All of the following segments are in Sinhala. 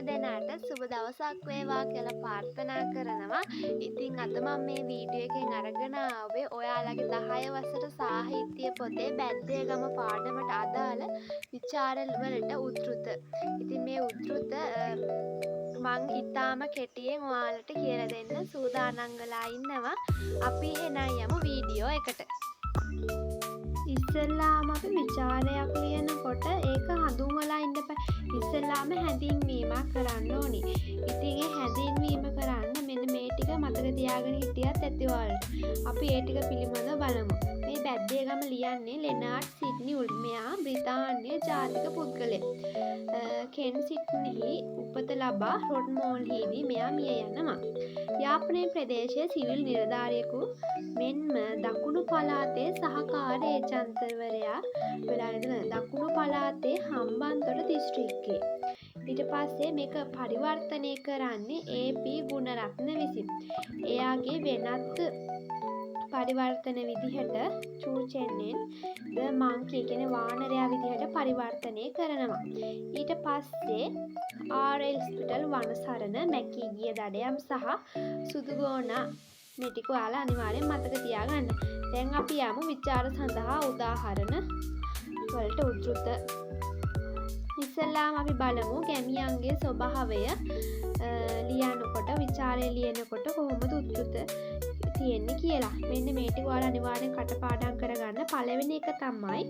දෙනාට සුබ දවසක් වේවා කියලා ප්‍රාර්ථනා කරනවා. ඉතින් අද මම මේ වීඩියෝ එකෙන් අරගෙන ආවේ ඔයාලගේ 10 වසර සාහිත්‍ය පොතේ බැද්දේගම පාඩමට අදාළ විචාර වලට උද්ෘත. ඉතින් මේ උද්ෘත මං ඉතාම කෙටියෙන් ඔයාලට කියලා දෙන්න සූදානම් වෙලා ඉන්නවා. අපි එහෙනම් යමු වීඩියෝ එකට. ඉස්සෙල්ලාම අපි විචාරයක් ලියනකොට ඒක හඳුන්වලා ඉන්න බෑ. ඉස්සෙල්ලාම හැඳින්වීමක් කරන්න ඕනි. ඉතින් ඒ හැඳින්වීම කරන්න මෙන්න මේ ටික මතක තියාගෙන හිටියත් ඇති ඔයාලට. අපි ඒ ටික පිළිබඳව බලමු. මේ බැද්දේගම ලියන්නේ ලෙනාඩ් සිඩ්නි උල්. මෙයා බ්‍රිතාන්‍ය ජාතික පුද්ගලයෙක්. කෙන් සිඩ්නිහි උපත ලබා රොඩ්මෝල්හිදී මෙයා මිය යනවා. යාපනයේ ප්‍රදේශයේ සිවිල් නිලධාරියෙකු මෙන්ම දකුණු පළාතේ සහකාර ඒජන්තවරයා වෙලා ඉඳලා දකුණු පළාතේ හම්බන්තොට දිස්ත්‍රික්කයේ. ඊට පස්සේ මේක පරිවර්තනය කරන්නේ ඒ.පී. ගුණරත්න විසින්. එයාගේ වෙනත් පරිවර්තන විදිහට චූචෙන්නෙන් ද මංකී කියන වානරයා විදිහට පරිවර්තනය කරනවා. ඊට පස්සේ ආර්.එල්. ස්පිටල් වනසරණ මැකී ගිය දඩයම් සහ සුදුගෝනා මේ ටික ඔයාලා අනිවාර්යෙන් මතක තියාගන්න. දැන් අපි යමු විචාර සඳහා උදාහරණ වලට උද්ෘත. ඉස්සෙල්ලාම අපි බලමු ගැමියන්ගේ ස්වභාවය ලියනකොට විචාරය ලියනකොට කොහොමද උද්ෘත තියෙන්නේ කියලා. මෙන්න මේ ටික ඔයාලා අනිවාර්යෙන් කටපාඩම් කරගන්න. පළවෙනි එක තමයි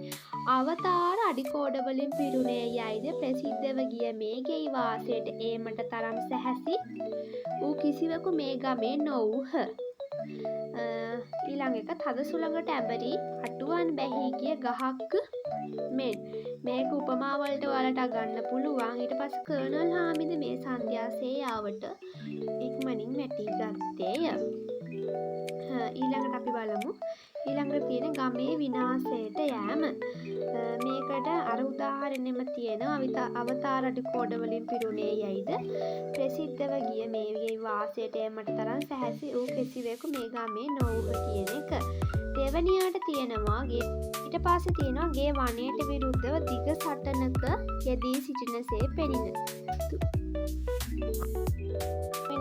අවතාර අඩිකෝඩ වලින් පිරුණේ යයිද ප්‍රසිද්ධව ගිය මේ ගෙයි වාසයට ඒමට තරම් සැහැසි ඌ කිසිවෙකු මේ ගමේ නොවූහ. ඊළඟ එක තද සුළඟට ඇඹරි අටුවන් බැහි ගිය ගහක් මෙන්. මේක උපමා වලට ඔයාලට ගන්න පුළුවන්. ඊට පස්සේ කර්නල් හාමිද මේ සන්ධ්‍යා සේයාවට ඉක්මනින් වැටී ගත්තේය. ඊළඟට අපි බලමු ඊළඟට තියෙන ගමේ විනාශයට යෑම. මේකට අර උදාහරණෙම තියෙනවා අවතාර අඩිකෝඩ වලින් පිරුණේ යයිද ප්‍රසිද්ධව ගිය මේ වාසයට යෑමට තරම් සැහැසි වූ කිසිවෙකු මේ ගමේ නොවූහ කියන එක. දෙවැනියට තියෙනවා ඊට පස්සේ තියෙනවා ගේ වනයට විරුද්ධව දිග සටනක යෙදී සිටිනසේ පෙනින.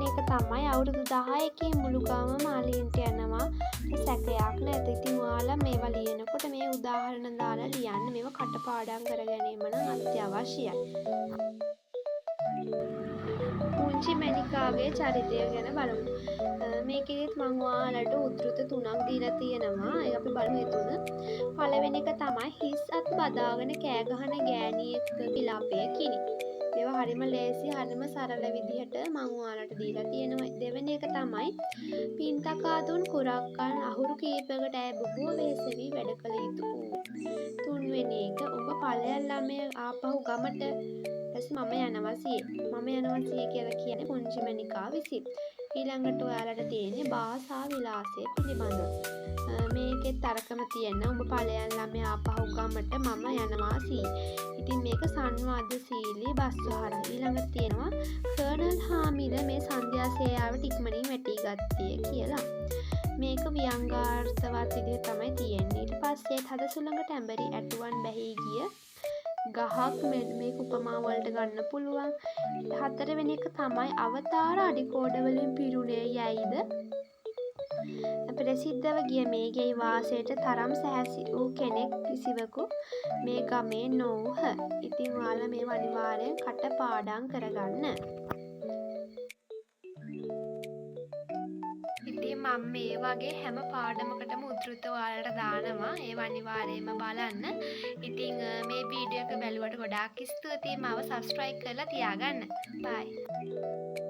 එක තමයි අවුරුදු 10කින් මුළු ගම මාලින්ට යනවා. සැකයක් නැත. ඉතින් ඔයාලා මේවා ලියනකොට මේ උදාහරණ දාලා ලියන්න. මේවා කටපාඩම් කර ගැනීම නම් අත්‍යවශ්‍යයි. පුංචි මැණිකාගේ චරිතය ගැන බලමු. මේකෙත් මම ඔයාලට උද්ෘත 3ක් දීලා තියෙනවා. ඒක අපි බලමු ඒ තුන. පළවෙනි එක තමයි හිස් අත් බදාගෙන කෑ ගහන ගෑණියෙක් විලාපය කිනි. ඒවා හරිම ලේසි හරිම සරල විදිහට මම ඔයාලට දීලා තියෙනවා. දෙවෙනි එක තමයි පින්තකා දුන් කුරක්කන් අහුරු කීපයකට ඇය බොහෝ වෙහෙසවි වැඩ කළ යුතු වූ. තුන්වෙනි එක ඔබ ඵලයන් ළමය ආපහු ගමට. ඊපස්සේ මම යනවා සියේ කියලා කියන්නේ පුංචි මණිකා විසින්. ඊළඟට ඔයාලට තියෙන්නේ භාෂා විලාසය පිළිබඳව. මේකෙත් තරකම තියෙන ඔබ ඵලයන් ළමය ආපහු ගමට මම යනවා සී. ඉතින් මේක සංවාදශීලී බස්වහරක්. ඊළඟට තියෙනවා කර්නල් හාමිද මේ සන්ධ්‍යා සේයාවට ඉක්මනින් වැටී ගත්තේ කියලා. මේක ව්‍යංගාර්ථවත් විදිහ තමයි තියෙන්නේ. ඊට පස්සේ තද සුළඟට ඇඹරි ඇටුවන් බැහි ගිය ගහක් මේක උපමා වලට ගන්න පුළුවන්. හතරවෙනි එක තමයි අවතාර අඩිකෝඩ වලින් පිරුණේ යයිද ප්‍රසිද්ධව ගිය මේ ගෙයි වාසයට තරම් සැහැසි වූ කෙනෙක් කිසිවෙකු මේ ගමේ නොවූහ. ඉතින් ඔයාලා මේව අනිවාර්යෙන් කටපාඩම් කරගන්න. ඉතින් මම මේ වගේ හැම පාඩමකටම උද්ෘත ඔයාලට දානවා. ඒව අනිවාර්යයෙන්ම බලන්න. ඉතින් මේ වීඩියෝ එක බැලුවට ගොඩාක් ස්තුතියි. මාව subscribe කරලා තියාගන්න. bye.